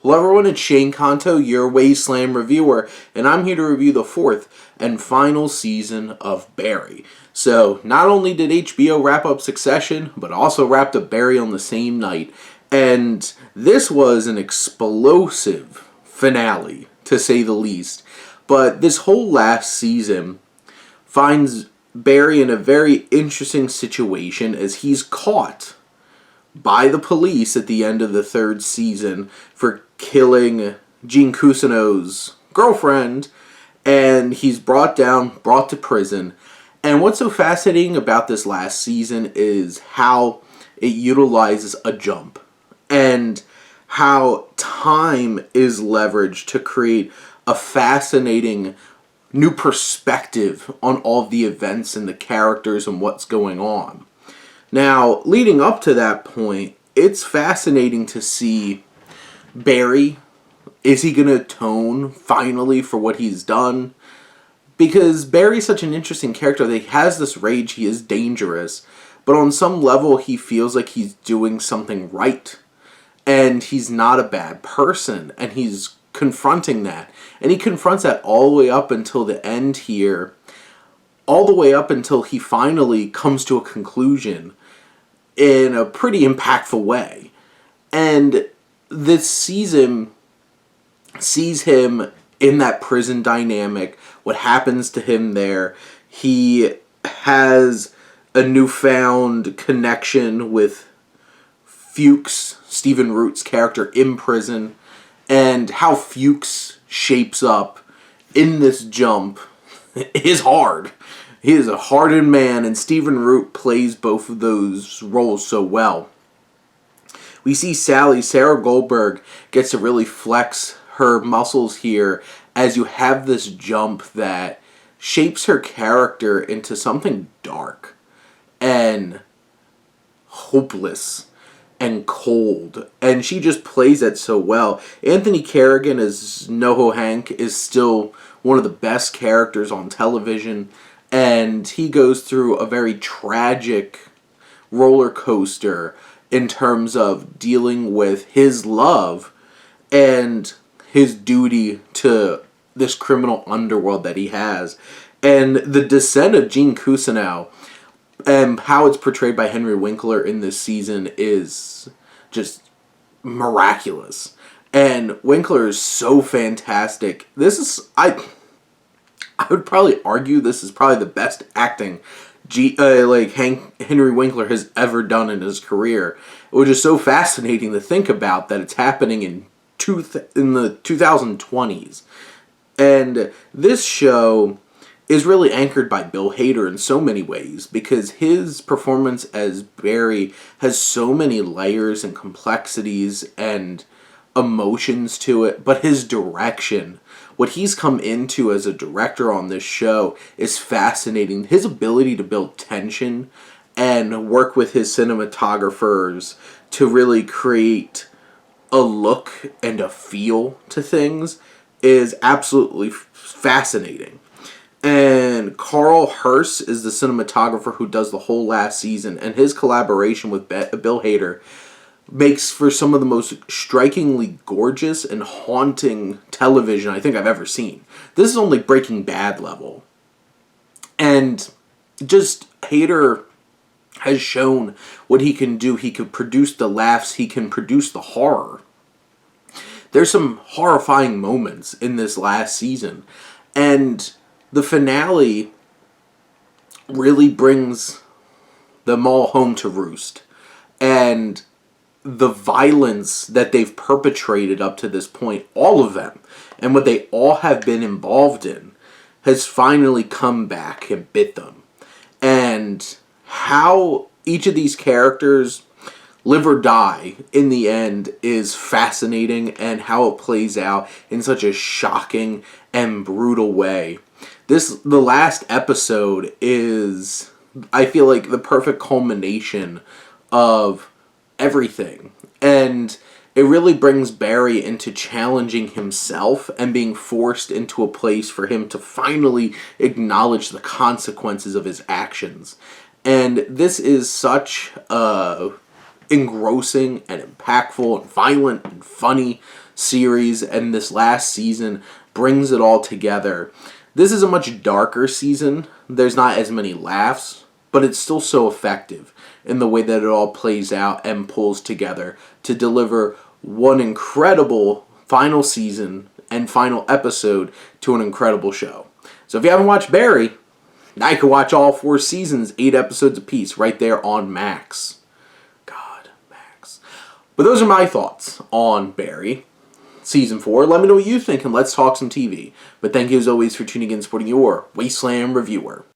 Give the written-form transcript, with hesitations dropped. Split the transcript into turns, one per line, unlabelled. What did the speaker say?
Hello everyone, it's Shane Kanto, your Wasteland reviewer, and I'm here to review the fourth and final season of Barry. So, not only did HBO wrap up Succession, but also wrapped up Barry on the same night. And this was an explosive finale, to say the least. But this whole last season finds Barry in a very interesting situation as he's caught by the police at the end of the third season for killing Gene Cousineau's girlfriend, and he's brought to prison. And what's so fascinating about this last season is how it utilizes a jump and how time is leveraged to create a fascinating new perspective on all of the events and the characters and what's going on. Now, leading up to that point, it's fascinating to see Barry. Is he going to atone finally for what he's done? Because Barry's such an interesting character that he has this rage, he is dangerous, but on some level he feels like he's doing something right. And he's not a bad person, and he's confronting that. And he confronts that all the way up until the end here, all the way up until he finally comes to a conclusion in a pretty impactful way. And this season sees him in that prison dynamic, what happens to him there. He has a newfound connection with Fuchs, Stephen Root's character, in prison, and how Fuchs shapes up in this jump is hard. He is a hardened man, and Stephen Root plays both of those roles so well. We see Sarah Goldberg, gets to really flex her muscles here as you have this jump that shapes her character into something dark and hopeless and cold. And she just plays it so well. Anthony Carrigan as NoHo Hank is still one of the best characters on television. And he goes through a very tragic roller coaster in terms of dealing with his love and his duty to this criminal underworld that he has. And the descent of Gene Cousineau and how it's portrayed by Henry Winkler in this season is just miraculous. And Winkler is so fantastic. I would probably argue this is probably the best acting Henry Winkler has ever done in his career, which is so fascinating to think about that it's happening in the 2020s. And this show is really anchored by Bill Hader in so many ways because his performance as Barry has so many layers and complexities and emotions to it, but his direction, what he's come into as a director on this show, is fascinating. His ability to build tension and work with his cinematographers to really create a look and a feel to things is absolutely fascinating. And Carl Hurst is the cinematographer who does the whole last season, and his collaboration with Bill Hader makes for some of the most strikingly gorgeous and haunting television I think I've ever seen. This is only Breaking Bad level. And just Hader has shown what he can do. He can produce the laughs. He can produce the horror. There's some horrifying moments in this last season. And the finale really brings them all home to roost. And the violence that they've perpetrated up to this point, all of them, and what they all have been involved in, has finally come back and bit them. And how each of these characters live or die in the end is fascinating, and how it plays out in such a shocking and brutal way. The last episode is, I feel like, the perfect culmination of everything. And it really brings Barry into challenging himself and being forced into a place for him to finally acknowledge the consequences of his actions. And this is such a engrossing and impactful and violent and funny series, and this last season brings it all together. This is a much darker season. There's not as many laughs, but it's still so effective in the way that it all plays out and pulls together to deliver one incredible final season and final episode to an incredible show. So if you haven't watched Barry, now you can watch all 4 seasons, 8 episodes apiece, right there on Max. God, Max. But those are my thoughts on Barry Season 4. Let me know what you think, and let's talk some TV. But thank you as always for tuning in and supporting your Wasteland Reviewer.